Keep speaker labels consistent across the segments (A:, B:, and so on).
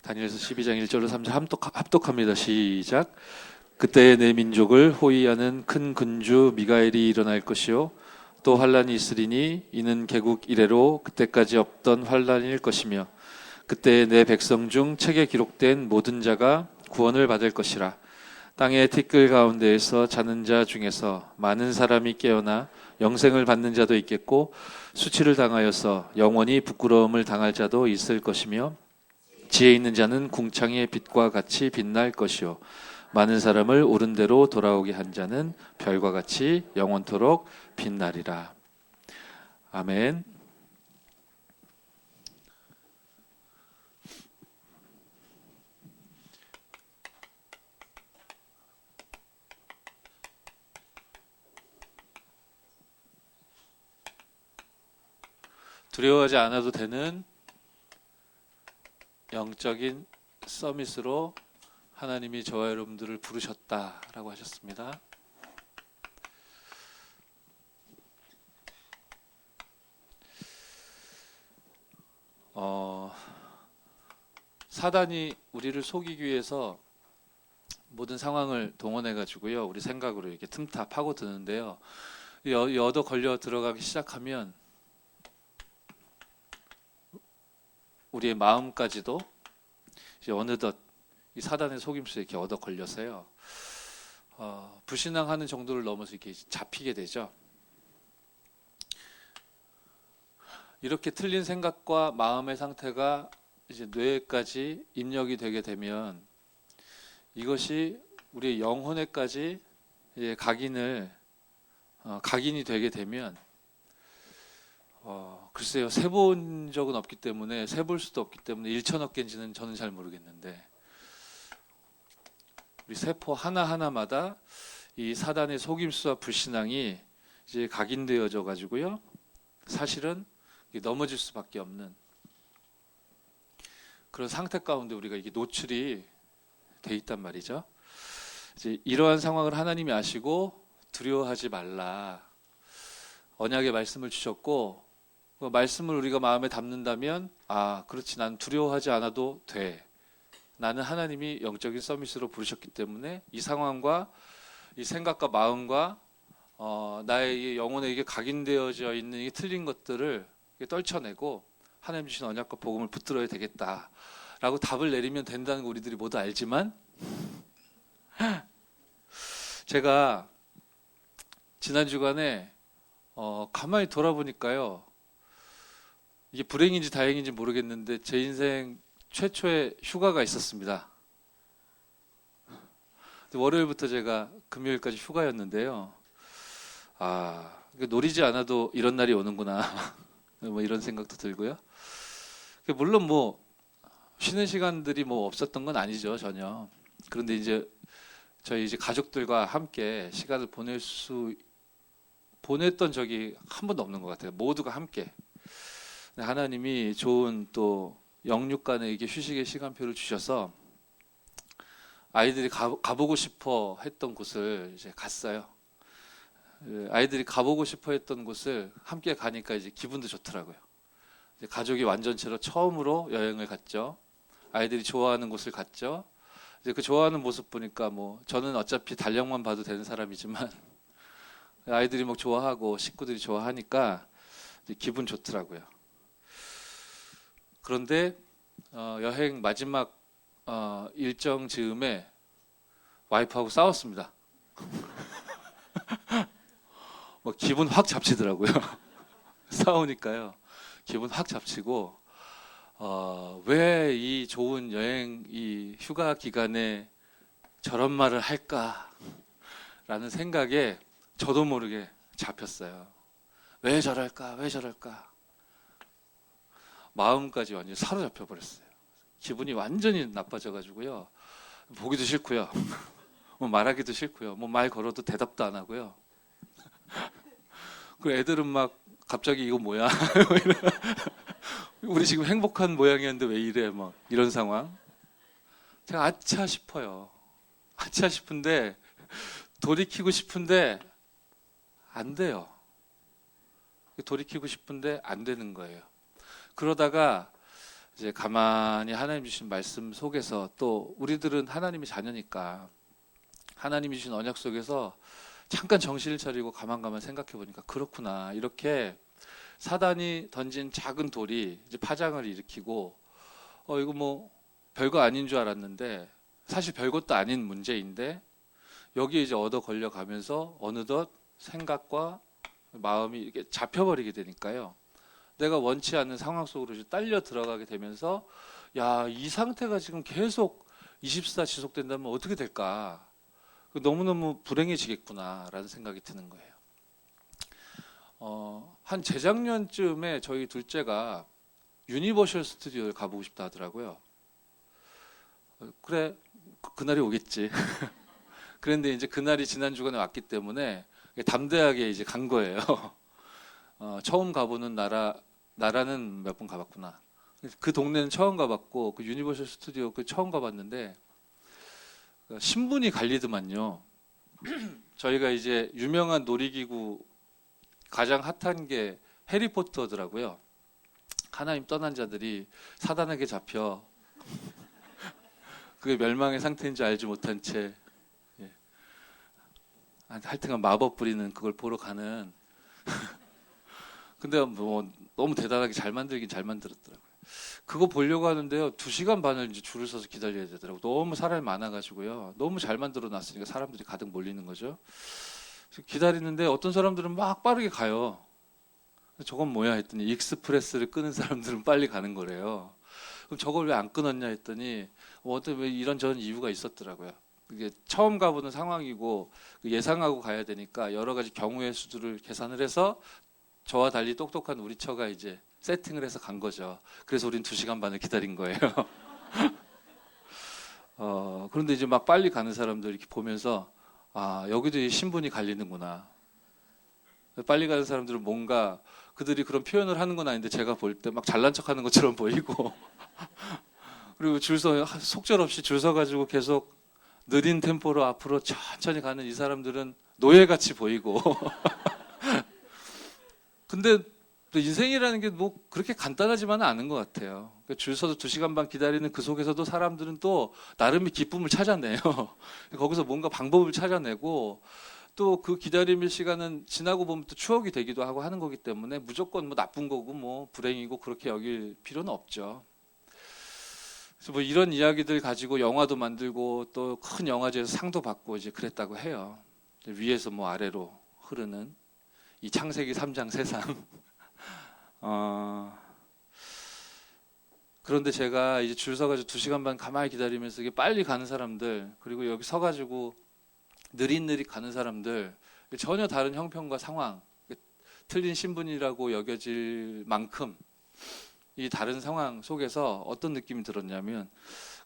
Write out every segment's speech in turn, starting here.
A: 다니엘서 12장 1절로 3절 합독합니다. 시작. 그때에 내 민족을 호위하는 큰 군주 미가엘이 일어날 것이요 또 환란이 있으리니 이는 개국 이래로 그때까지 없던 환란일 것이며 그때에 내 백성 중 책에 기록된 모든 자가 구원을 받을 것이라. 땅의 티끌 가운데에서 자는 자 중에서 많은 사람이 깨어나 영생을 받는 자도 있겠고 수치를 당하여서 영원히 부끄러움을 당할 자도 있을 것이며 지혜 있는 자는 궁창의 빛과 같이 빛날 것이요 많은 사람을 옳은 대로 돌아오게 한 자는 별과 같이 영원토록 빛나리라. 아멘. 두려워하지 않아도 되는 영적인 서밋으로 하나님이 저와 여러분들을 부르셨다라고 하셨습니다. 사단이 우리를 속이기 위해서 모든 상황을 동원해 가지고요, 우리 생각으로 이렇게 틈타 파고 드는데요, 얻어 걸려 들어가기 시작하면 우리의 마음까지도 이제 어느덧 이 사단의 속임수에 이렇게 얻어 걸려서요, 불신앙하는 정도를 넘어서 이렇게 잡히게 되죠. 이렇게 틀린 생각과 마음의 상태가 이제 뇌에까지 입력이 되게 되면 이것이 우리의 영혼에까지 이제 각인이 되게 되면 글쎄요, 세본 적은 없기 때문에 세볼 수도 없기 때문에 1천억 개인지는 저는 잘 모르겠는데 우리 세포 하나하나마다 이 사단의 속임수와 불신앙이 이제 각인되어져 가지고요, 사실은 넘어질 수밖에 없는 그런 상태 가운데 우리가 이게 노출이 돼 있단 말이죠. 이제 이러한 상황을 하나님이 아시고 두려워하지 말라, 언약의 말씀을 주셨고, 그 말씀을 우리가 마음에 담는다면 그렇지, 난 두려워하지 않아도 돼. 나는 하나님이 영적인 서밋으로 부르셨기 때문에 이 상황과 이 생각과 마음과 나의 영혼에 이게 각인되어져 있는 이 틀린 것들을 떨쳐내고 하나님 주신 언약과 복음을 붙들어야 되겠다라고 답을 내리면 된다는 거 우리들이 모두 알지만, 제가 지난 주간에 가만히 돌아보니까요, 이게 불행인지 다행인지 모르겠는데 제 인생 최초의 휴가가 있었습니다. 월요일부터 제가 금요일까지 휴가였는데요, 노리지 않아도 이런 날이 오는구나 뭐 이런 생각도 들고요. 물론 뭐 쉬는 시간들이 뭐 없었던 건 아니죠, 전혀. 그런데 이제 저희 이제 가족들과 함께 시간을 보냈던 적이 한 번도 없는 것 같아요. 모두가 함께. 하나님이 좋은 또 영육간의 이게 휴식의 시간표를 주셔서 아이들이 가보고 싶어 했던 곳을 이제 갔어요. 아이들이 가보고 싶어 했던 곳을 함께 가니까 이제 기분도 좋더라고요. 이제 가족이 완전체로 처음으로 여행을 갔죠. 아이들이 좋아하는 곳을 갔죠. 이제 그 좋아하는 모습 보니까 뭐 저는 어차피 달력만 봐도 되는 사람이지만 아이들이 막 좋아하고 식구들이 좋아하니까 이제 기분 좋더라고요. 그런데 여행 마지막 일정 즈음에 와이프하고 싸웠습니다. 뭐 기분 확 잡치더라고요. 싸우니까요, 기분 확 잡치고 왜 이 좋은 여행, 이 휴가 기간에 저런 말을 할까라는 생각에 저도 모르게 잡혔어요. 왜 저럴까? 왜 저럴까? 마음까지 완전히 사로잡혀 버렸어요. 기분이 완전히 나빠져가지고요, 보기도 싫고요, 뭐 말하기도 싫고요, 뭐 말 걸어도 대답도 안 하고요. 그 애들은 막 갑자기 이거 뭐야? 우리 지금 행복한 모양이었는데 왜 이래? 막 이런 상황. 제가 아차 싶어요. 아차 싶은데 돌이키고 싶은데 안 돼요. 돌이키고 싶은데 안 되는 거예요. 그러다가 이제 가만히 하나님 주신 말씀 속에서 또 우리들은 하나님의 자녀니까 하나님이 주신 언약 속에서 잠깐 정신을 차리고 가만 생각해 보니까 그렇구나. 이렇게 사단이 던진 작은 돌이 이제 파장을 일으키고 이거 뭐 별거 아닌 줄 알았는데 사실 별것도 아닌 문제인데 여기에 이제 얻어 걸려가면서 어느덧 생각과 마음이 이렇게 잡혀버리게 되니까요. 내가 원치 않는 상황 속으로 이제 딸려 들어가게 되면서 야, 이 상태가 지금 계속 24 지속된다면 어떻게 될까? 너무너무 불행해지겠구나라는 생각이 드는 거예요. 한 재작년쯤에 저희 둘째가 유니버셜 스튜디오를 가보고 싶다 하더라고요. 그래, 그날이 오겠지. 그런데 이제 그날이 지난 주간에 왔기 때문에 담대하게 이제 간 거예요. 처음 가보는 나라는 몇 번 가봤구나. 그 동네는 처음 가봤고 그 유니버셜 스튜디오 그 처음 가봤는데 신분이 갈리더만요. 저희가 이제 유명한 놀이기구 가장 핫한 게 해리포터더라고요. 하나님 떠난 자들이 사단에게 잡혀 그게 멸망의 상태인 줄 알지 못한 채 하여튼간 마법 부리는 그걸 보러 가는 근데 뭐 너무 대단하게 잘 만들긴 잘 만들었더라고요. 그거 보려고 하는데요. 2시간 반을 이제 줄을 서서 기다려야 되더라고요. 너무 사람이 많아가지고요. 너무 잘 만들어 놨으니까 사람들이 가득 몰리는 거죠. 기다리는데 어떤 사람들은 막 빠르게 가요. 저건 뭐야 했더니 익스프레스를 끄는 사람들은 빨리 가는 거래요. 그럼 저걸 왜 안 끊었냐 했더니 어떤 왜 이런저런 이유가 있었더라고요. 이게 처음 가보는 상황이고 예상하고 가야 되니까 여러 가지 경우의 수들을 계산을 해서 저와 달리 똑똑한 우리 처가 이제 세팅을 해서 간 거죠. 그래서 우린 2시간 반을 기다린 거예요. 그런데 이제 막 빨리 가는 사람들 이렇게 보면서 여기도 이 신분이 갈리는구나. 빨리 가는 사람들은 뭔가 그들이 그런 표현을 하는 건 아닌데 제가 볼 때 막 잘난 척하는 것처럼 보이고 그리고 속절없이 줄 서가지고 계속 느린 템포로 앞으로 천천히 가는 이 사람들은 노예같이 보이고 근데 또 인생이라는 게 뭐 그렇게 간단하지만은 않은 것 같아요. 줄 서서 2시간 반 기다리는 그 속에서도 사람들은 또 나름의 기쁨을 찾아내요. 거기서 뭔가 방법을 찾아내고 또 그 기다림의 시간은 지나고 보면 또 추억이 되기도 하고 하는 거기 때문에 무조건 뭐 나쁜 거고 뭐 불행이고 그렇게 여길 필요는 없죠. 그래서 뭐 이런 이야기들 가지고 영화도 만들고 또 큰 영화제에서 상도 받고 이제 그랬다고 해요. 위에서 뭐 아래로 흐르는 이 창세기 3장 세상. 그런데 제가 이제 줄 서가지고 2시간 반 가만히 기다리면서 이게 빨리 가는 사람들 그리고 여기 서가지고 느릿느릿 가는 사람들 전혀 다른 형편과 상황 틀린 신분이라고 여겨질 만큼 이 다른 상황 속에서 어떤 느낌이 들었냐면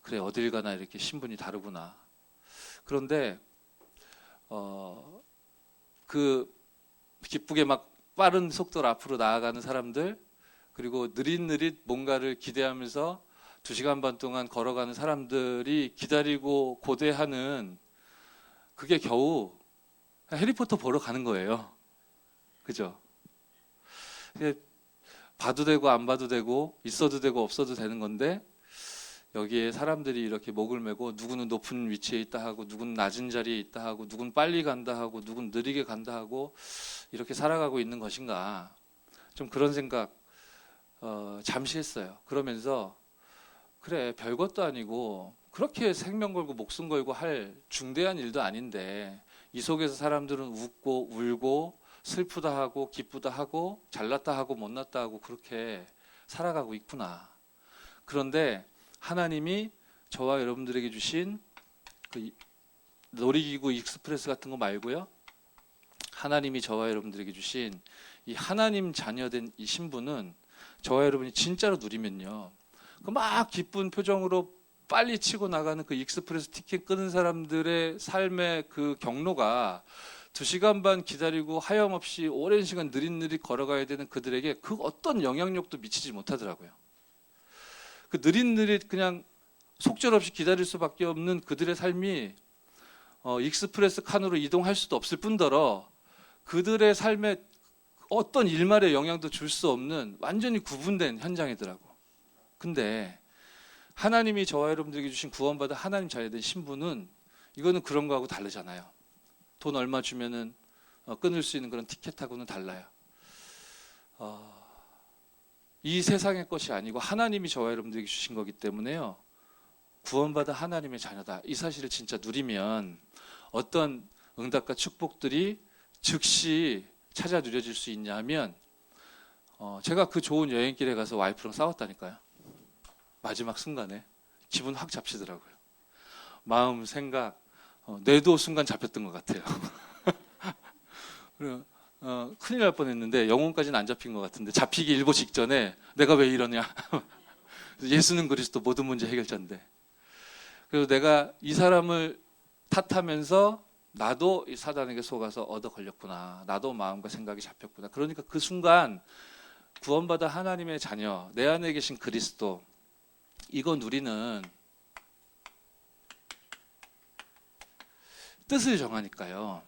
A: 그래 어딜 가나 이렇게 신분이 다르구나. 그런데 그 기쁘게 막 빠른 속도로 앞으로 나아가는 사람들 그리고 느릿느릿 뭔가를 기대하면서 2시간 반 동안 걸어가는 사람들이 기다리고 고대하는 그게 겨우 해리포터 보러 가는 거예요. 그죠? 봐도 되고 안 봐도 되고 있어도 되고 없어도 되는 건데 여기에 사람들이 이렇게 목을 메고 누구는 높은 위치에 있다 하고 누구는 낮은 자리에 있다 하고 누구는 빨리 간다 하고 누구는 느리게 간다 하고 이렇게 살아가고 있는 것인가 좀 그런 생각 잠시 했어요. 그러면서 그래 별것도 아니고 그렇게 생명 걸고 목숨 걸고 할 중대한 일도 아닌데 이 속에서 사람들은 웃고 울고 슬프다 하고 기쁘다 하고 잘났다 하고 못났다 하고 그렇게 살아가고 있구나. 그런데 하나님이 저와 여러분들에게 주신 그 놀이기구 익스프레스 같은 거 말고요. 하나님이 저와 여러분들에게 주신 이 하나님 자녀된 이 신분은 저와 여러분이 진짜로 누리면요. 그 막 기쁜 표정으로 빨리 치고 나가는 그 익스프레스 티켓 끄는 사람들의 삶의 그 경로가 2시간 반 기다리고 하염없이 오랜 시간 느릿느릿 걸어가야 되는 그들에게 그 어떤 영향력도 미치지 못하더라고요. 그 느릿느릿 그냥 속절없이 기다릴 수밖에 없는 그들의 삶이 익스프레스 칸으로 이동할 수도 없을 뿐더러 그들의 삶에 어떤 일말의 영향도 줄 수 없는 완전히 구분된 현장이더라고. 근데 하나님이 저와 여러분들에게 주신 구원받아 하나님 자녀된 신분은 이거는 그런 거하고 다르잖아요. 돈 얼마 주면은 끊을 수 있는 그런 티켓하고는 달라요. 이 세상의 것이 아니고 하나님이 저와 여러분들에게 주신 거기 때문에요. 구원받아 하나님의 자녀다. 이 사실을 진짜 누리면 어떤 응답과 축복들이 즉시 찾아 누려질 수 있냐면 제가 그 좋은 여행길에 가서 와이프랑 싸웠다니까요. 마지막 순간에 기분 확 잡히더라고요. 마음, 생각, 뇌도 순간 잡혔던 것 같아요. 그리고 큰일 날 뻔했는데 영혼까지는 안 잡힌 것 같은데 잡히기 일보 직전에 내가 왜 이러냐. 예수는 그리스도 모든 문제 해결자인데. 그래서 내가 이 사람을 탓하면서 나도 이 사단에게 속아서 얻어 걸렸구나. 나도 마음과 생각이 잡혔구나. 그러니까 그 순간 구원받아 하나님의 자녀, 내 안에 계신 그리스도, 이거 누리는 뜻을 정하니까요.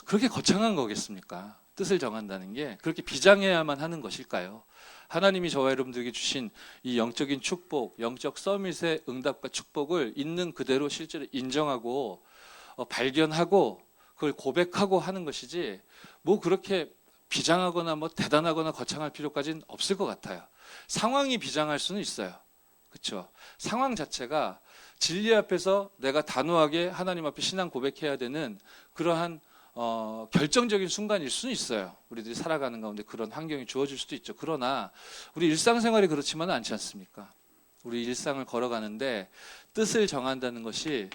A: 그렇게 거창한 거겠습니까? 뜻을 정한다는 게 그렇게 비장해야만 하는 것일까요? 하나님이 저와 여러분들에게 주신 이 영적인 축복, 영적 서밋의 응답과 축복을 있는 그대로 실제로 인정하고 발견하고 그걸 고백하고 하는 것이지 뭐 그렇게 비장하거나 뭐 대단하거나 거창할 필요까지는 없을 것 같아요. 상황이 비장할 수는 있어요. 그렇죠? 상황 자체가 진리 앞에서 내가 단호하게 하나님 앞에 신앙 고백해야 되는 그러한 결정적인 순간일 수는 있어요. 우리들이 살아가는 가운데 그런 환경이 주어질 수도 있죠. 그러나 우리 일상생활이 그렇지만은 않지 않습니까? 우리 일상을 걸어가는데 뜻을 정한다는 것이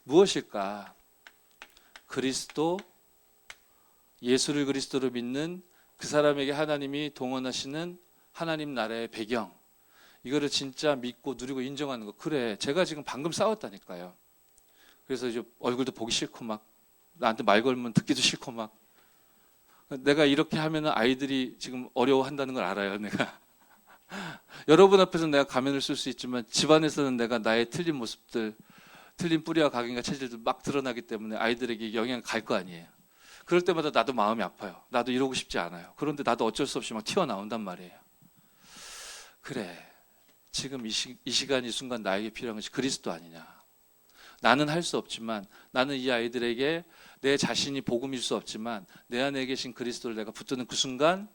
A: 무엇일까? 그리스도, 예수를 그리스도로 믿는 그 사람에게 하나님이 동원하시는 하나님 나라의 배경, 이거를 진짜 믿고 누리고 인정하는 거. 그래, 제가 지금 방금 싸웠다니까요. 그래서 이제 얼굴도 보기 싫고 막 나한테 말 걸면 듣기도 싫고 막 내가 이렇게 하면은 아이들이 지금 어려워한다는 걸 알아요. 내가 여러분 앞에서는 내가 가면을 쓸 수 있지만 집안에서는 내가 나의 틀린 모습들, 틀린 뿌리와 각인과 체질들 막 드러나기 때문에 아이들에게 영향 갈 거 아니에요. 그럴 때마다 나도 마음이 아파요. 나도 이러고 싶지 않아요. 그런데 나도 어쩔 수 없이 막 튀어나온단 말이에요. 그래, 지금 이 시간 이 순간 나에게 필요한 것이 그리스도 아니냐. 나는 할 수 없지만, 나는 이 아이들에게 내 자신이 복음일 수 없지만 내 안에 계신 그리스도를 내가 붙드는 그 순간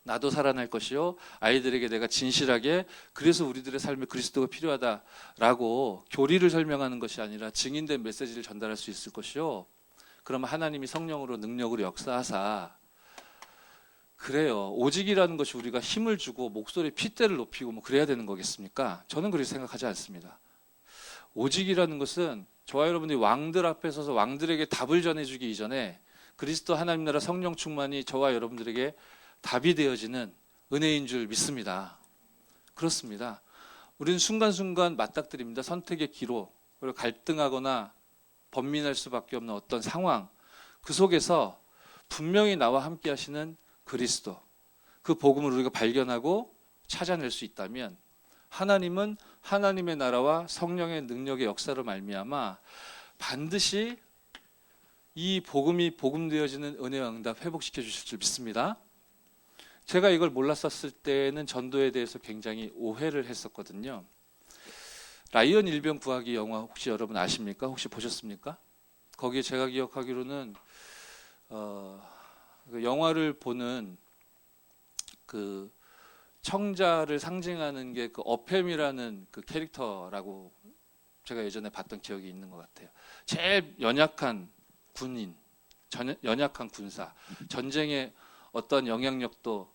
A: 나도 살아날 것이요, 아이들에게 내가 진실하게 그래서 우리들의 삶에 그리스도가 필요하다라고 교리를 설명하는 것이 아니라 증인된 메시지를 전달할 수 있을 것이요, 그러면 하나님이 성령으로 능력으로 역사하사, 그래요, 오직이라는 것이 우리가 힘을 주고 목소리 핏대를 높이고 뭐 그래야 되는 거겠습니까? 저는 그렇게 생각하지 않습니다. 오직이라는 것은 저와 여러분들이 왕들 앞에 서서 왕들에게 답을 전해주기 이전에 그리스도 하나님 나라 성령 충만이 저와 여러분들에게 답이 되어지는 은혜인 줄 믿습니다. 그렇습니다. 우리는 순간순간 맞닥뜨립니다. 선택의 기로, 그리고 갈등하거나 번민할 수밖에 없는 어떤 상황, 그 속에서 분명히 나와 함께 하시는 그리스도, 그 복음을 우리가 발견하고 찾아낼 수 있다면 하나님은 하나님의 나라와 성령의 능력의 역사로 말미암아 반드시 이 복음이 복음되어지는 은혜와 응답 회복시켜 주실 줄 믿습니다. 제가 이걸 몰랐었을 때는 전도에 대해서 굉장히 오해를 했었거든요. 라이언 일병 구하기 영화 혹시 여러분 아십니까? 혹시 보셨습니까? 거기에 제가 기억하기로는 그 영화를 보는 그 청자를 상징하는 게 그 어팸이라는 그 캐릭터라고 제가 예전에 봤던 기억이 있는 것 같아요. 제일 연약한 군인, 연약한 군사, 전쟁의 어떤 영향력도,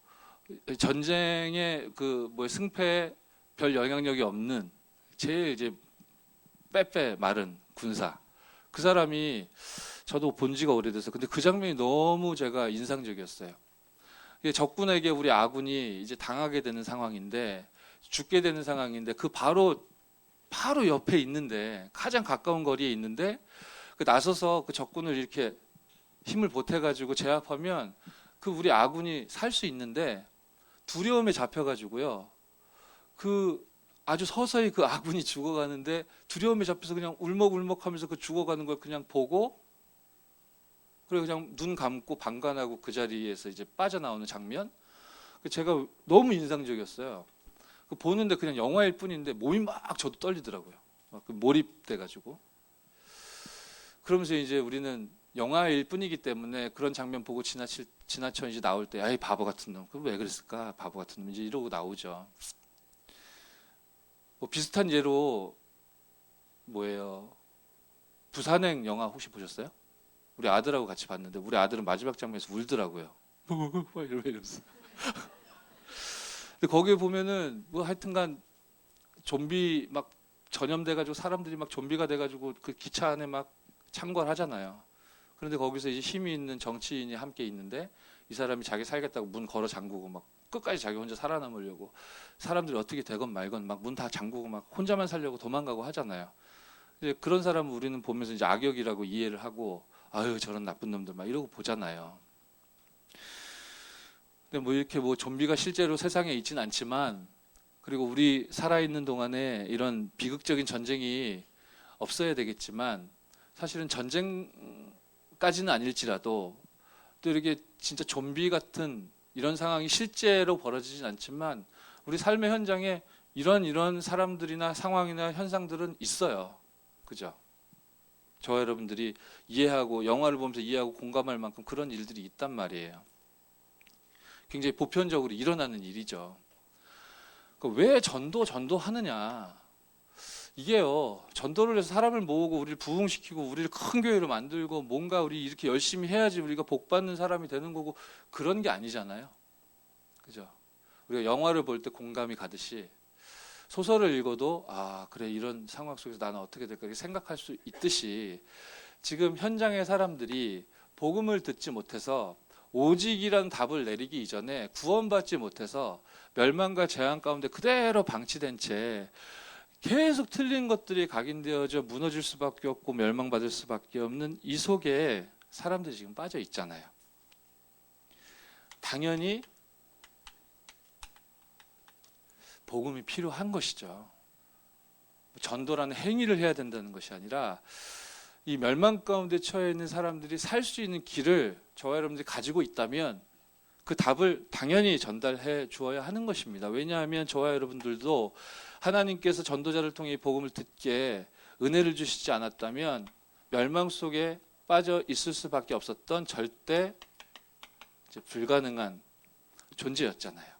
A: 전쟁의 그 뭐 승패에 별 영향력이 없는 제일 이제 빼빼 마른 군사, 그 사람이, 저도 본 지가 오래돼서 근데 그 장면이 너무 제가 인상적이었어요. 적군에게 우리 아군이 이제 당하게 되는 상황인데, 죽게 되는 상황인데, 그 바로 옆에 있는데, 가장 가까운 거리에 있는데, 그 나서서 그 적군을 이렇게 힘을 보태가지고 제압하면 그 우리 아군이 살 수 있는데, 두려움에 잡혀가지고요, 그 아주 서서히 그 아군이 죽어가는데 두려움에 잡혀서 그냥 울먹울먹하면서 그 죽어가는 걸 그냥 보고, 그리고 그냥 눈 감고 방관하고 그 자리에서 이제 빠져나오는 장면, 제가 너무 인상적이었어요. 보는데 그냥 영화일 뿐인데 몸이 막 저도 떨리더라고요. 막 몰입돼가지고. 그러면서 이제 우리는 영화일 뿐이기 때문에 그런 장면 보고 지나쳐 이제 나올 때, 아이 바보 같은 놈, 그왜 그랬을까, 바보 같은 놈, 이제 이러고 나오죠. 뭐 비슷한 예로 뭐예요? 부산행 영화 혹시 보셨어요? 우리 아들하고 같이 봤는데 우리 아들은 마지막 장면에서 울더라고요. 이러면서. 근데 거기에 보면은 뭐 하여튼간 좀비 막 전염돼가지고 사람들이 막 좀비가 돼가지고 그 기차 안에 막 참관을 하잖아요. 그런데 거기서 이제 힘이 있는 정치인이 함께 있는데 이 사람이 자기 살겠다고 문 걸어 잠그고 막 끝까지 자기 혼자 살아남으려고 사람들이 어떻게 되건 말건 막 문 다 잠그고 막 혼자만 살려고 도망가고 하잖아요. 이제 그런 사람을 우리는 보면서 이제 악역이라고 이해를 하고 아유 저런 나쁜 놈들 막 이러고 보잖아요. 근데 뭐 이렇게 뭐 좀비가 실제로 세상에 있진 않지만 그리고 우리 살아있는 동안에 이런 비극적인 전쟁이 없어야 되겠지만 사실은 전쟁까지는 아닐지라도 또 이렇게 진짜 좀비 같은 이런 상황이 실제로 벌어지진 않지만 우리 삶의 현장에 이런 사람들이나 상황이나 현상들은 있어요. 그죠? 저와 여러분들이 이해하고 영화를 보면서 이해하고 공감할 만큼 그런 일들이 있단 말이에요. 굉장히 보편적으로 일어나는 일이죠. 왜 전도하느냐? 이게요, 전도를 해서 사람을 모으고 우리를 부흥시키고 우리를 큰 교회로 만들고 뭔가 우리 이렇게 열심히 해야지 우리가 복 받는 사람이 되는 거고 그런 게 아니잖아요. 그죠? 우리가 영화를 볼 때 공감이 가듯이 소설을 읽어도 아 그래 이런 상황 속에서 나는 어떻게 될까 이렇게 생각할 수 있듯이 지금 현장의 사람들이 복음을 듣지 못해서 오직이란 답을 내리기 이전에 구원받지 못해서 멸망과 재앙 가운데 그대로 방치된 채 계속 틀린 것들이 각인되어져 무너질 수밖에 없고 멸망받을 수밖에 없는 이 속에 사람들이 지금 빠져 있잖아요. 당연히 복음이 필요한 것이죠. 전도라는 행위를 해야 된다는 것이 아니라 이 멸망 가운데 처해 있는 사람들이 살 수 있는 길을 저와 여러분들이 가지고 있다면 그 답을 당연히 전달해 주어야 하는 것입니다. 왜냐하면 저와 여러분들도 하나님께서 전도자를 통해 복음을 듣게 은혜를 주시지 않았다면 멸망 속에 빠져 있을 수밖에 없었던 절대 이제 불가능한 존재였잖아요.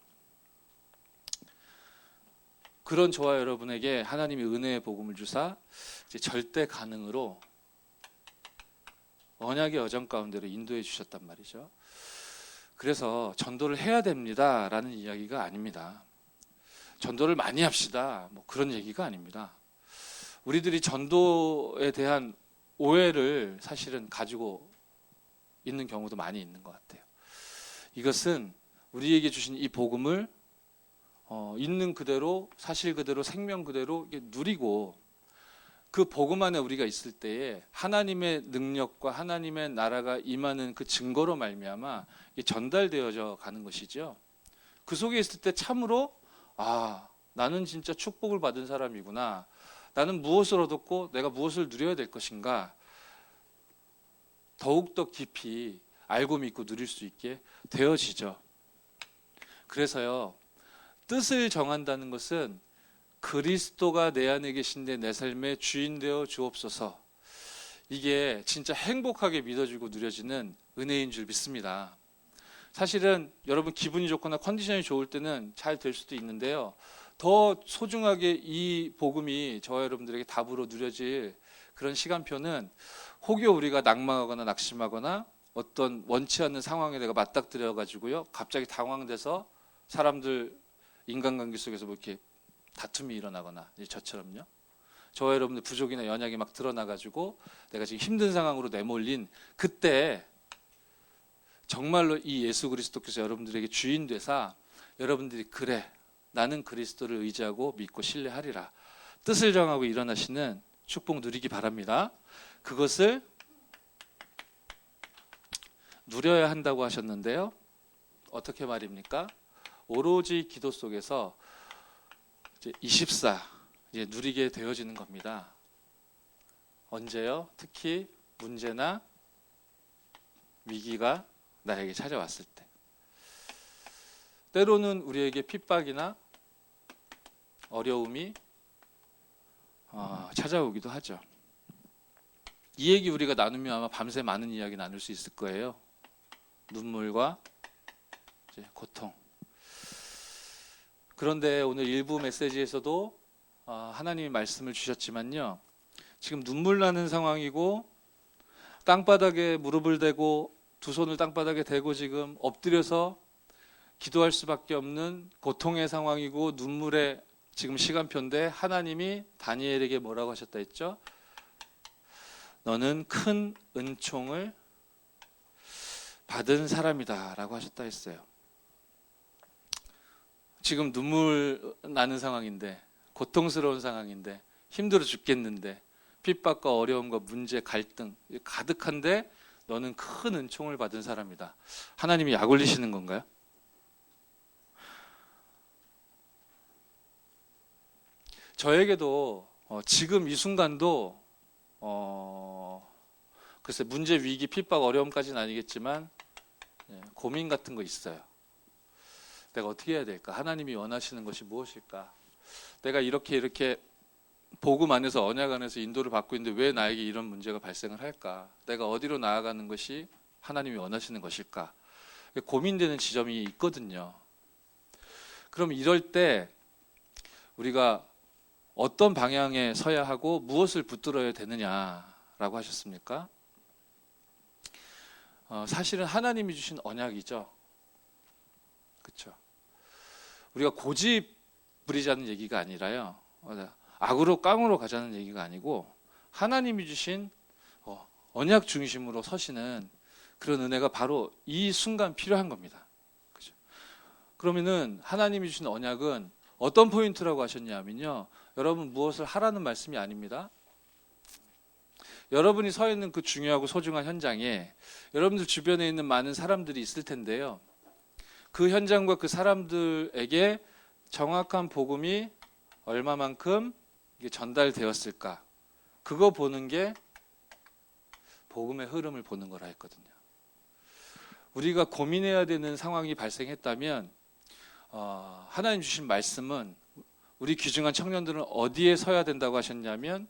A: 그런 저와 여러분에게 하나님이 은혜의 복음을 주사 이제 절대 가능으로 언약의 여정 가운데로 인도해 주셨단 말이죠. 그래서 전도를 해야 됩니다라는 이야기가 아닙니다. 전도를 많이 합시다. 뭐 그런 얘기가 아닙니다. 우리들이 전도에 대한 오해를 사실은 가지고 있는 경우도 많이 있는 것 같아요. 이것은 우리에게 주신 이 복음을 있는 그대로 사실 그대로 생명 그대로 누리고 그 복음 안에 우리가 있을 때에 하나님의 능력과 하나님의 나라가 임하는 그 증거로 말미암아 전달되어져 가는 것이죠. 그 속에 있을 때 참으로 아 나는 진짜 축복을 받은 사람이구나. 나는 무엇을 얻었고 내가 무엇을 누려야 될 것인가. 더욱더 깊이 알고 믿고 누릴 수 있게 되어지죠. 그래서요. 뜻을 정한다는 것은 그리스도가 내 안에 계신데 내 삶의 주인 되어 주옵소서. 이게 진짜 행복하게 믿어지고 누려지는 은혜인 줄 믿습니다. 사실은 여러분 기분이 좋거나 컨디션이 좋을 때는 잘 될 수도 있는데요. 더 소중하게 이 복음이 저와 여러분들에게 답으로 누려질 그런 시간표는 혹여 우리가 낙망하거나 낙심하거나 어떤 원치 않는 상황에 내가 맞닥뜨려 가지고요. 갑자기 당황돼서 사람들 인간관계 속에서 뭐 이렇게 다툼이 일어나거나 저처럼요. 저와 여러분들 부족이나 연약이 막 드러나가지고 내가 지금 힘든 상황으로 내몰린 그때 정말로 이 예수 그리스도께서 여러분들에게 주인 되사 여러분들이 그래 나는 그리스도를 의지하고 믿고 신뢰하리라 뜻을 정하고 일어나시는 축복 누리기 바랍니다. 그것을 누려야 한다고 하셨는데요. 어떻게 말입니까? 오로지 기도 속에서 이제 24 이제 누리게 되어지는 겁니다. 언제요? 특히 문제나 위기가 나에게 찾아왔을 때. 때로는 우리에게 핍박이나 어려움이 찾아오기도 하죠. 이 얘기 우리가 나누면 아마 밤새 많은 이야기 나눌 수 있을 거예요. 눈물과 이제 고통. 그런데 오늘 일부 메시지에서도 하나님이 말씀을 주셨지만요. 지금 눈물 나는 상황이고 땅바닥에 무릎을 대고 두 손을 땅바닥에 대고 지금 엎드려서 기도할 수밖에 없는 고통의 상황이고 눈물의 지금 시간표인데 하나님이 다니엘에게 뭐라고 하셨다 했죠? 너는 큰 은총을 받은 사람이다 라고 하셨다 했어요. 지금 눈물 나는 상황인데 고통스러운 상황인데 힘들어 죽겠는데 핍박과 어려움과 문제, 갈등 가득한데 너는 큰 은총을 받은 사람이다. 하나님이 약 올리시는 건가요? 저에게도 지금 이 순간도 글쎄 문제, 위기, 핍박, 어려움까지는 아니겠지만 고민 같은 거 있어요. 내가 어떻게 해야 될까? 하나님이 원하시는 것이 무엇일까? 내가 이렇게 복음 안에서 언약 안에서 인도를 받고 있는데 왜 나에게 이런 문제가 발생을 할까? 내가 어디로 나아가는 것이 하나님이 원하시는 것일까? 고민되는 지점이 있거든요. 그럼 이럴 때 우리가 어떤 방향에 서야 하고 무엇을 붙들어야 되느냐라고 하셨습니까? 사실은 하나님이 주신 언약이죠. 그렇죠? 우리가 고집 부리자는 얘기가 아니라요. 악으로 깡으로 가자는 얘기가 아니고 하나님이 주신 언약 중심으로 서시는 그런 은혜가 바로 이 순간 필요한 겁니다. 그렇죠? 그러면은 하나님이 주신 언약은 어떤 포인트라고 하셨냐면요. 여러분 무엇을 하라는 말씀이 아닙니다. 여러분이 서 있는 그 중요하고 소중한 현장에 여러분들 주변에 있는 많은 사람들이 있을 텐데요. 그 현장과 그 사람들에게 정확한 복음이 얼마만큼 전달되었을까? 그거 보는 게 복음의 흐름을 보는 거라 했거든요. 우리가 고민해야 되는 상황이 발생했다면 하나님 주신 말씀은 우리 귀중한 청년들은 어디에 서야 된다고 하셨냐면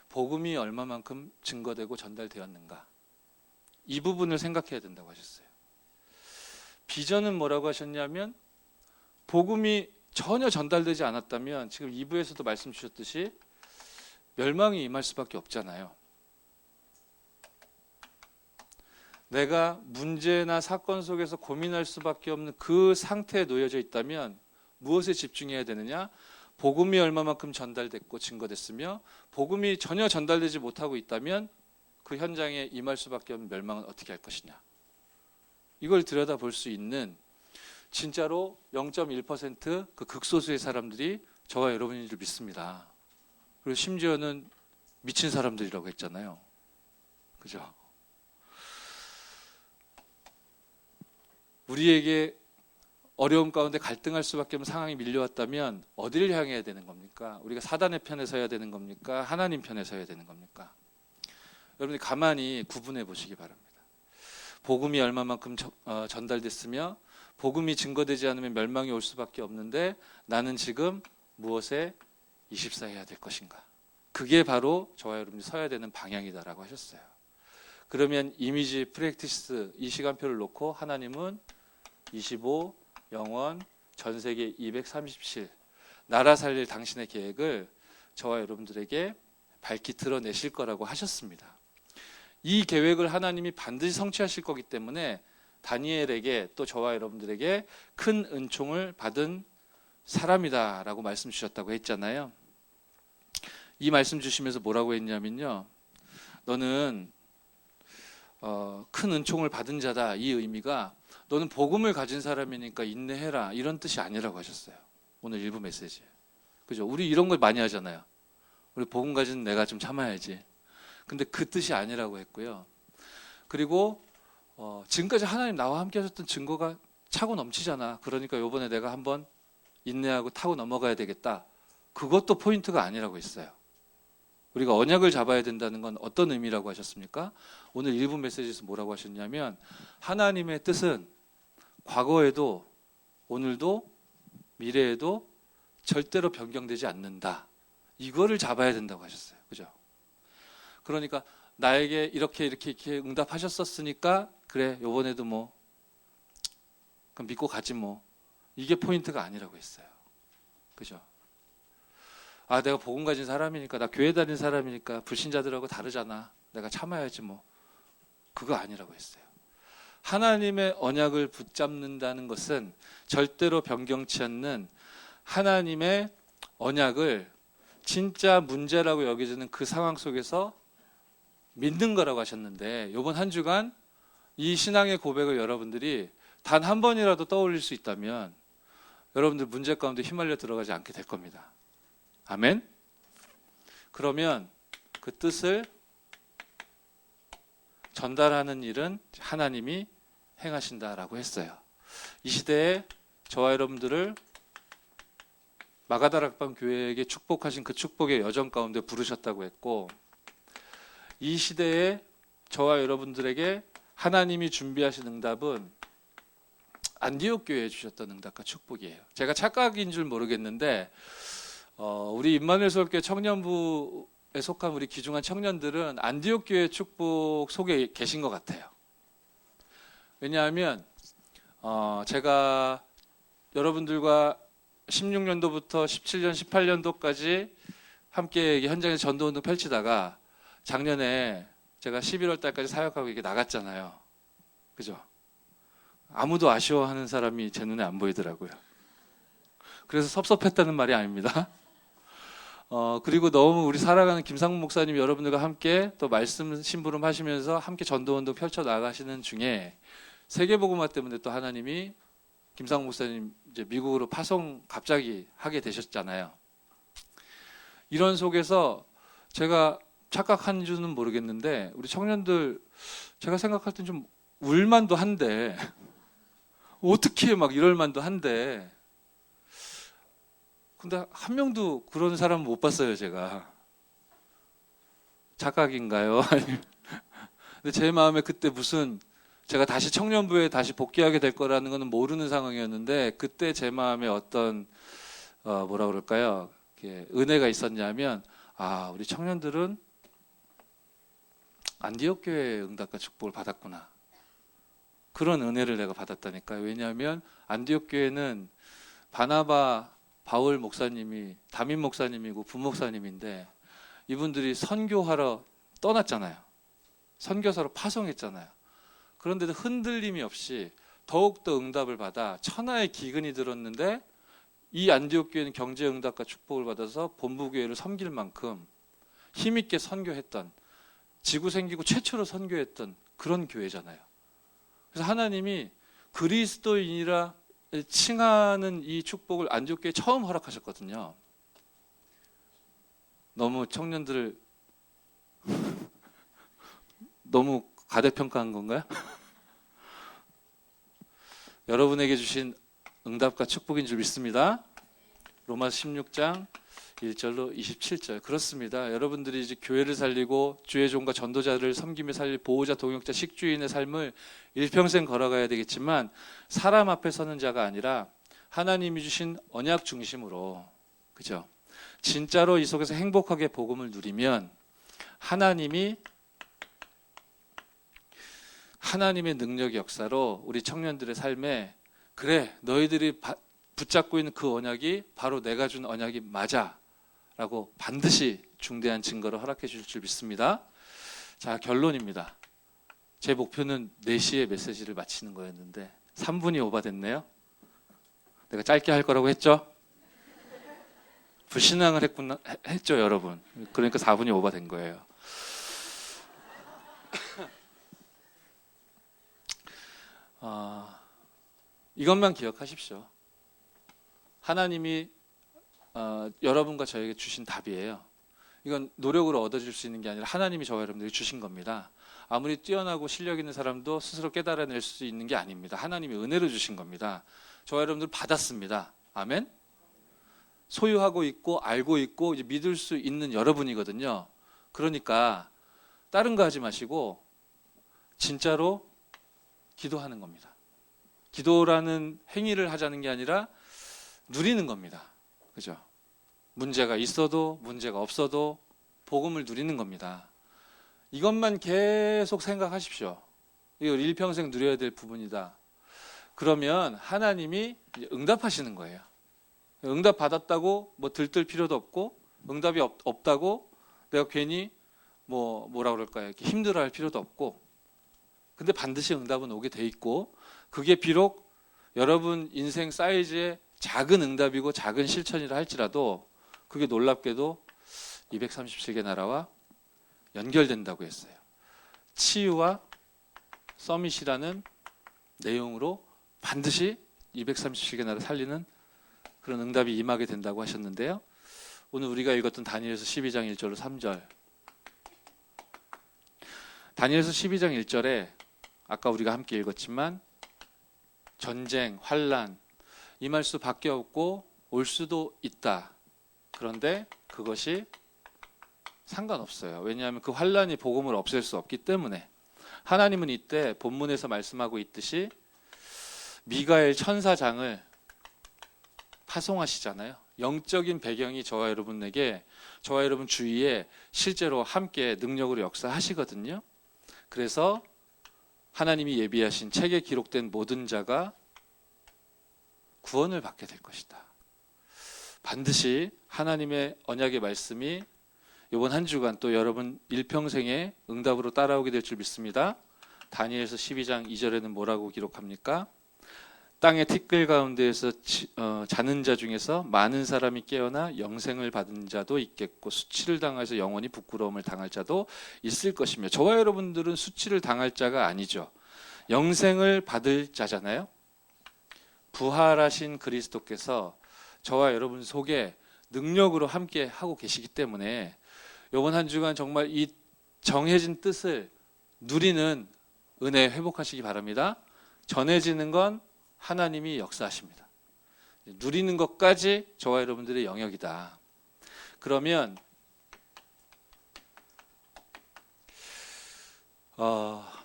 A: 복음이 얼마만큼 증거되고 전달되었는가 이 부분을 생각해야 된다고 하셨어요. 비전은 뭐라고 하셨냐면 복음이 전혀 전달되지 않았다면 지금 2부에서도 말씀 주셨듯이 멸망이 임할 수밖에 없잖아요. 내가 문제나 사건 속에서 고민할 수밖에 없는 그 상태에 놓여져 있다면 무엇에 집중해야 되느냐? 복음이 얼마만큼 전달됐고 증거됐으며 복음이 전혀 전달되지 못하고 있다면 그 현장에 임할 수밖에 없는 멸망은 어떻게 할 것이냐. 이걸 들여다볼 수 있는 진짜로 0.1% 그 극소수의 사람들이 저와 여러분인 줄 믿습니다. 그리고 심지어는 미친 사람들이라고 했잖아요. 그죠? 우리에게 어려움 가운데 갈등할 수밖에 없는 상황이 밀려왔다면 어디를 향해야 되는 겁니까? 우리가 사단의 편에 서야 되는 겁니까? 하나님 편에 서야 되는 겁니까? 여러분이 가만히 구분해 보시기 바랍니다. 복음이 얼마만큼 전달됐으며 복음이 증거되지 않으면 멸망이 올 수밖에 없는데 나는 지금 무엇에 24해야 될 것인가? 그게 바로 저와 여러분이 서야 되는 방향이다라고 하셨어요. 그러면 이미지, 프랙티스 이 시간표를 놓고 하나님은 25, 영원, 전 세계 237 나라 살릴 당신의 계획을 저와 여러분들에게 밝히 드러내실 거라고 하셨습니다. 이 계획을 하나님이 반드시 성취하실 거기 때문에 다니엘에게 또 저와 여러분들에게 큰 은총을 받은 사람이다라고 말씀 주셨다고 했잖아요. 이 말씀 주시면서 뭐라고 했냐면요. 너는 큰 은총을 받은 자다. 이 의미가 너는 복음을 가진 사람이니까 인내해라. 이런 뜻이 아니라고 하셨어요. 오늘 일부 메시지에. 그죠? 우리 이런 걸 많이 하잖아요. 우리 복음 가진 내가 좀 참아야지. 근데 그 뜻이 아니라고 했고요. 그리고 지금까지 하나님 나와 함께 하셨던 증거가 차고 넘치잖아. 그러니까 이번에 내가 한번 인내하고 타고 넘어가야 되겠다. 그것도 포인트가 아니라고 했어요. 우리가 언약을 잡아야 된다는 건 어떤 의미라고 하셨습니까? 오늘 일부 메시지에서 뭐라고 하셨냐면 하나님의 뜻은 과거에도 오늘도 미래에도 절대로 변경되지 않는다. 이거를 잡아야 된다고 하셨어요. 그죠? 그러니까 나에게 이렇게 응답하셨었으니까 그래, 요번에도 뭐 그럼 믿고 가지 뭐. 이게 포인트가 아니라고 했어요. 그죠? 아, 내가 복음 가진 사람이니까, 나 교회 다닌 사람이니까 불신자들하고 다르잖아. 내가 참아야지 뭐. 그거 아니라고 했어요. 하나님의 언약을 붙잡는다는 것은 절대로 변경치 않는 하나님의 언약을 진짜 문제라고 여겨지는 그 상황 속에서 믿는 거라고 하셨는데, 이번 한 주간 이 신앙의 고백을 여러분들이 단 한 번이라도 떠올릴 수 있다면 여러분들 문제 가운데 휘말려 들어가지 않게 될 겁니다. 아멘? 그러면 그 뜻을 전달하는 일은 하나님이 행하신다라고 했어요. 이 시대에 저와 여러분들을 마가다락방 교회에게 축복하신 그 축복의 여정 가운데 부르셨다고 했고, 이 시대에 저와 여러분들에게 하나님이 준비하신 응답은 안디옥 교회에 주셨던 응답과 축복이에요. 제가 착각인 줄 모르겠는데 우리 임마누엘 서울교회 청년부에 속한 우리 귀중한 청년들은 안디옥 교회 축복 속에 계신 것 같아요. 왜냐하면 제가 여러분들과 16년도부터 17년, 18년도까지 함께 현장에서 전도운동 펼치다가 작년에 제가 11월 달까지 사역하고 이게 나갔잖아요. 그죠? 아무도 아쉬워하는 사람이 제 눈에 안 보이더라고요. 그래서 섭섭했다는 말이 아닙니다. 그리고 너무 우리 사랑하는 김상문 목사님 여러분들과 함께 또 말씀 심부름 하시면서 함께 전도운동 펼쳐 나가시는 중에 세계복음화 때문에 또 하나님이 김상문 목사님 이제 미국으로 파송 갑자기 하게 되셨잖아요. 이런 속에서 제가 착각한 줄은 모르겠는데 우리 청년들 제가 생각할 땐 좀 울만도 한데 어떻게 막 이럴 만도 한데 근데 한 명도 그런 사람 못 봤어요. 제가 착각인가요? 근데 제 마음에 그때 무슨 제가 다시 청년부에 다시 복귀하게 될 거라는 거는 모르는 상황이었는데 그때 제 마음에 어떤 뭐라 그럴까요? 은혜가 있었냐면 우리 청년들은 안디옥 교회의 응답과 축복을 받았구나. 그런 은혜를 내가 받았다니까요. 왜냐하면 안디옥 교회는 바나바 바울 목사님이 담임 목사님이고 부목사님인데 이분들이 선교하러 떠났잖아요. 선교사로 파송했잖아요. 그런데도 흔들림이 없이 더욱더 응답을 받아 천하의 기근이 들었는데 이 안디옥 교회는 경제 응답과 축복을 받아서 본부교회를 섬길 만큼 힘있게 선교했던 지구 생기고 최초로 선교했던 그런 교회잖아요. 그래서 하나님이 그리스도인이라 칭하는 이 축복을 안디옥 교회에 처음 허락하셨거든요. 너무 청년들을 너무 과대평가한 건가요? 여러분에게 주신 응답과 축복인 줄 믿습니다. 로마서 16장 1절로 27절. 그렇습니다. 여러분들이 이제 교회를 살리고 주의 종과 전도자를 섬기며 살릴 보호자, 동역자, 식주인의 삶을 일평생 걸어가야 되겠지만 사람 앞에 서는 자가 아니라 하나님이 주신 언약 중심으로, 그죠? 진짜로 이 속에서 행복하게 복음을 누리면 하나님의 능력 역사로 우리 청년들의 삶에 그래, 너희들이 붙잡고 있는 그 언약이 바로 내가 준 언약이 맞아 라고 반드시 중대한 증거를 허락해 줄 줄 믿습니다. 자, 결론입니다. 제 목표는 4시에 메시지를 마치는 거였는데 3분이 오바됐네요. 내가 짧게 할 거라고 했죠? 불신앙을 했죠, 여러분. 그러니까 4분이 오바된 거예요. 이것만 기억하십시오. 하나님이 여러분과 저에게 주신 답이에요. 이건 노력으로 얻어질 수 있는 게 아니라 하나님이 저와 여러분들에게 주신 겁니다. 아무리 뛰어나고 실력 있는 사람도 스스로 깨달아낼 수 있는 게 아닙니다. 하나님이 은혜로 주신 겁니다. 저와 여러분들 받았습니다. 아멘? 소유하고 있고 알고 있고 이제 믿을 수 있는 여러분이거든요. 그러니까 다른 거 하지 마시고 진짜로 기도하는 겁니다. 기도라는 행위를 하자는 게 아니라 누리는 겁니다. 그죠? 문제가 있어도 문제가 없어도 복음을 누리는 겁니다. 이것만 계속 생각하십시오. 이거 일평생 누려야 될 부분이다. 그러면 하나님이 응답하시는 거예요. 응답 받았다고 뭐 들뜰 필요도 없고, 응답이 없다고 내가 괜히 뭐라 그럴까요? 이렇게 힘들어할 필요도 없고, 근데 반드시 응답은 오게 돼 있고, 그게 비록 여러분 인생 사이즈의 작은 응답이고 작은 실천이라 할지라도 그게 놀랍게도 237개 나라와 연결된다고 했어요. 치유와 서밋이라는 내용으로 반드시 237개 나라 살리는 그런 응답이 임하게 된다고 하셨는데요. 오늘 우리가 읽었던 다니엘서 12장 1절로 3절, 다니엘서 12장 1절에 아까 우리가 함께 읽었지만 전쟁, 환난 임할 수밖에 없고 올 수도 있다. 그런데 그것이 상관없어요. 왜냐하면 그 환난이 복음을 없앨 수 없기 때문에. 하나님은 이때 본문에서 말씀하고 있듯이 미가엘 천사장을 파송하시잖아요. 영적인 배경이 저와 여러분에게, 저와 여러분 주위에 실제로 함께 능력으로 역사하시거든요. 그래서 하나님이 예비하신 책에 기록된 모든 자가 구원을 받게 될 것이다. 반드시 하나님의 언약의 말씀이 이번 한 주간 또 여러분 일평생의 응답으로 따라오게 될 줄 믿습니다. 다니엘서 12장 2절에는 뭐라고 기록합니까? 땅의 티끌 가운데에서 자는 자 중에서 많은 사람이 깨어나 영생을 받은 자도 있겠고 수치를 당해서 영원히 부끄러움을 당할 자도 있을 것이며. 저와 여러분들은 수치를 당할 자가 아니죠. 영생을 받을 자잖아요. 부활하신 그리스도께서 저와 여러분 속에 능력으로 함께 하고 계시기 때문에 이번 한 주간 정말 이 정해진 뜻을 누리는 은혜 회복하시기 바랍니다. 전해지는 건 하나님이 역사하십니다. 누리는 것까지 저와 여러분들의 영역이다. 그러면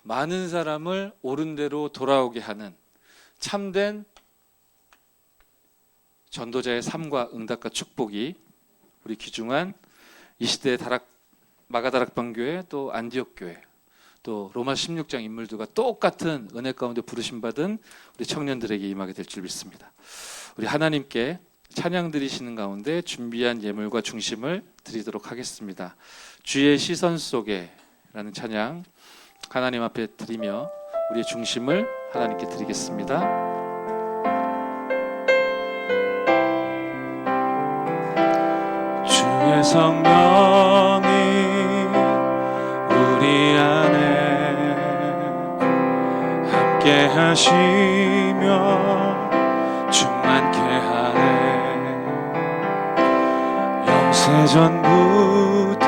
A: 많은 사람을 옳은 대로 돌아오게 하는 참된 전도자의 삶과 응답과 축복이 우리 귀중한 이 시대의 마가다락방교회, 또 안디옥교회, 또 로마 16장 인물들과 똑같은 은혜 가운데 부르심받은 우리 청년들에게 임하게 될 줄 믿습니다. 우리 하나님께 찬양 드리시는 가운데 준비한 예물과 중심을 드리도록 하겠습니다. 주의 시선 속에 라는 찬양 하나님 앞에 드리며 우리의 중심을 하나님께 드리겠습니다. 주의 성령이 우리 안에 함께 하시며 충만케 하네. 영세전부터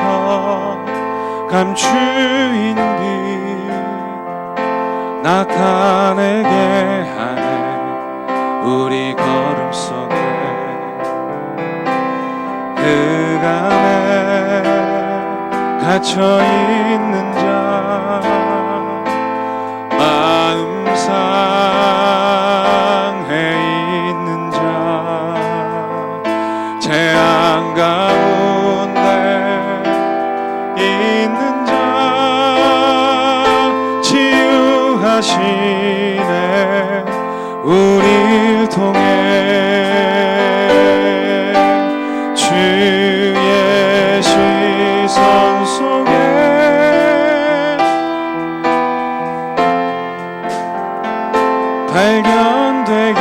A: 감추인 빛 나타내게 하네. 우리 걸음 속에 흑암에 갇혀있는 자, 마음 상해 있는 자, 재앙 가운데 있는 자 치유하시네. 우리를 통해 주의 시선 속에 발견되기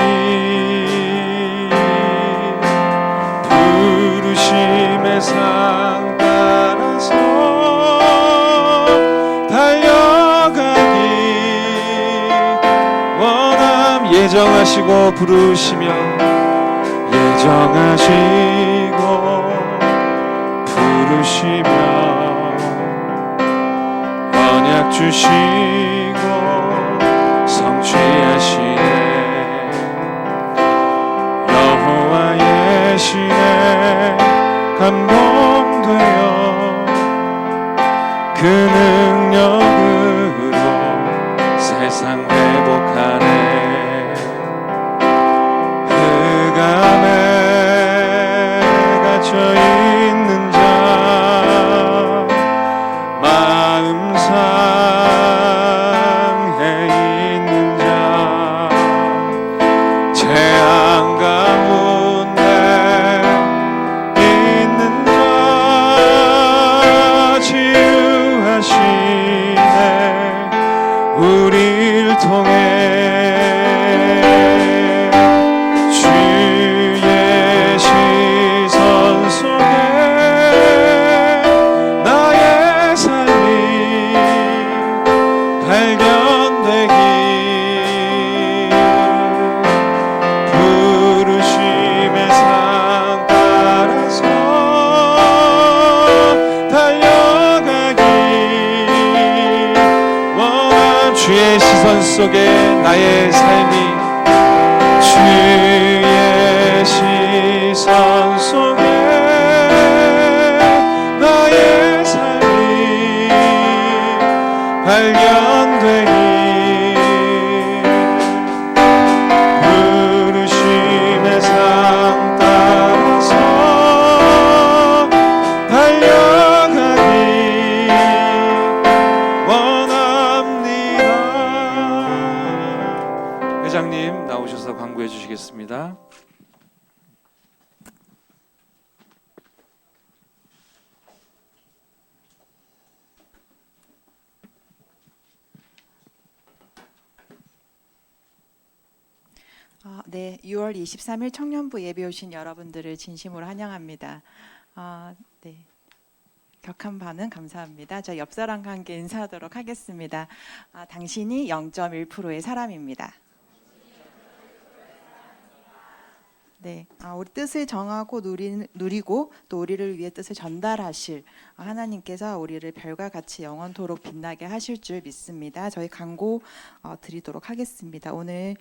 A: 부르심의 상 따라서 달려가기 원함. 예정하시고 부르시며 예정하시고 부르시며 언약 주시고 성취하시네. 여호와의 신에 감동되어 그 능력으로 세상 회복하네. 흑암에
B: 있는 자 마음 상해 있는 자 재앙 가운데 있는 자 치유하시네 우리를 통해 주의 시선 속에 나의 삶이 주의 시선 속에 나의 삶이 발견되기 부르심의 상 따라서 달려가기 회장님 나오셔서 광고해 주시겠습니다.
C: 네, 6월 23일 청년부 예배 오신 여러분들을 진심으로 환영합니다. 네, 격한 반응 감사합니다. 저 옆 사람과 함께 인사하도록 하겠습니다. 당신이 0.1%의 사람입니다. 네, 우리 뜻을 정하고 누리고 또 우리를 위해 뜻을 전달하실 하나님께서 우리를 별과 같이 영원토록 빛나게 하실 줄 믿습니다. 저희 광고 드리도록 하겠습니다. 오늘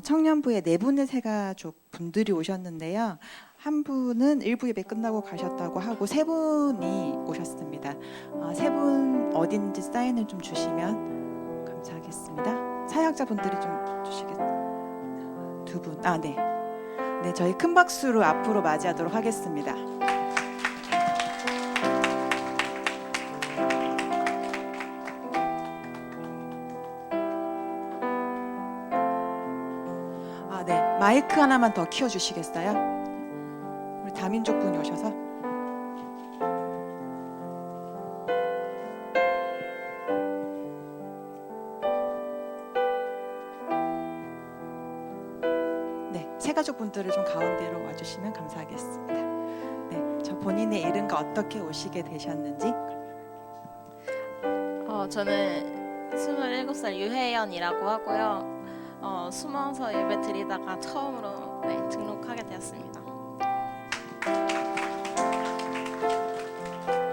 C: 청년부에 4분의 새가족 분들이 오셨는데요. 한 분은 일부 예배 끝나고 가셨다고 하고 3분이 오셨습니다. 3분 어딘지 사인을 좀 주시면 감사하겠습니다. 사역자분들이 좀 주시겠어요? 2분, 네. 네, 저희 큰 박수로 앞으로 맞이하도록 하겠습니다. 네, 마이크 하나만 더 키워주시겠어요? 우리 다민족 분이 오셔서. 가족분들을 좀 가운데로 와주시면 감사하겠습니다. 네, 저 본인의 이름과 어떻게 오시게 되셨는지.
D: 저는 27살 유혜연이라고 하고요. 숨어서 예배 드리다가 처음으로 등록하게 되었습니다.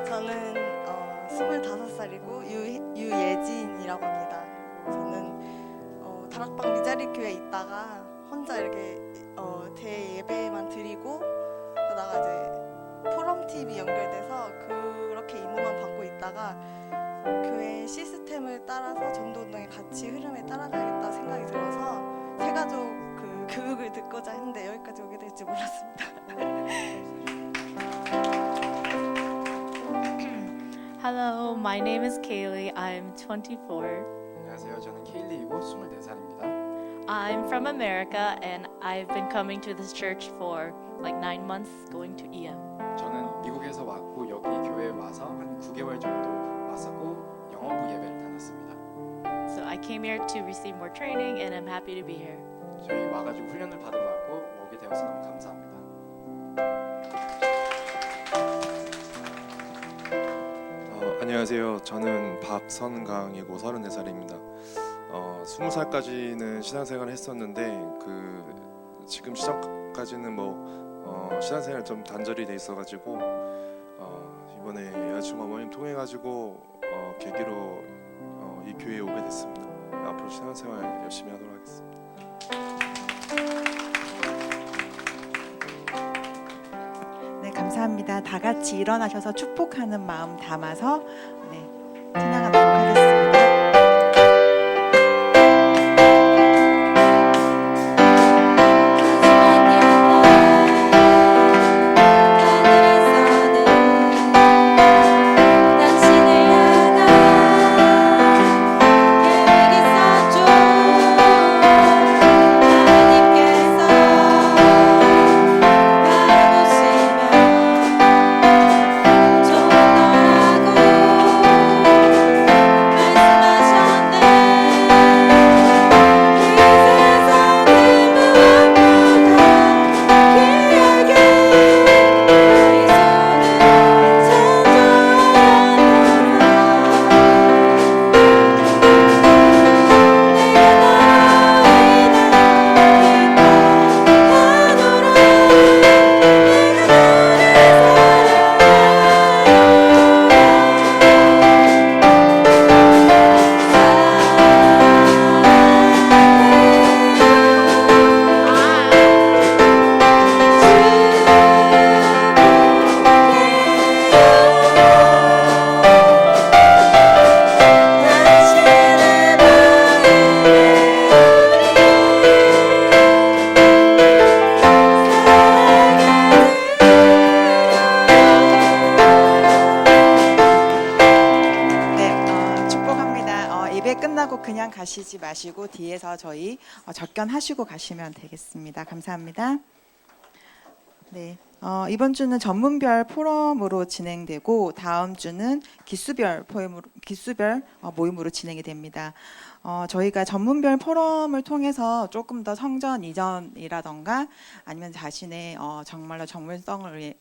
E: 저는 25살이고 유예진이라고 합니다. 저는 다락방 리자리 교회에 있다가 혼자 이렇게 대예배만 드리고 그러다가 이제 포럼 TV 연결돼서 그렇게 인도만 받고 있다가 교회 시스템을 따라서 전도운동의 같이 흐름에 따라가야겠다 생각이 들어서 새가족 그 교육을 듣고자 했는데 여기까지 오게 될지 몰랐습니다.
F: Hello, my name is Kaylee. I'm 24.
G: 안녕하세요. 저는 케일리이고 24살입니다.
F: I'm from America and I've been coming to this church for like 9 months going to EM.
G: 저는 미국에서 왔고 여기 교회에 와서 한 9개월 정도 왔었고 영어부 예배를 다녔습니다.
F: So I came here to receive more training and I'm happy to be here.
G: 저희 와가지고 훈련을 받으러 왔고 오게 되어서 너무 감사합니다.
H: 안녕하세요. 저는 박선강이고 34살입니다. 20살까지는 신앙생활을 했었는데 지금 시작까지는 신앙생활 좀 단절이 돼 있어가지고 이번에 여자친구 어머님 통해 가지고 계기로 이 교회에 오게 됐습니다. 앞으로 신앙생활 열심히 하도록 하겠습니다.
C: 네, 감사합니다. 다 같이 일어나셔서 축복하는 마음 담아서 찬양하도록 하겠습니다.
I: 하늘에
C: 그냥 가시지 마시고 뒤에서 저희 접견하시고 가시면 되겠습니다. 감사합니다. 네, 이번 주는 전문별 포럼으로 진행되고 다음 주는 기수별 모임으로 진행이 됩니다. 저희가 전문별 포럼을 통해서 조금 더 성전 이전이라던가 아니면 자신의 정말로 전문성을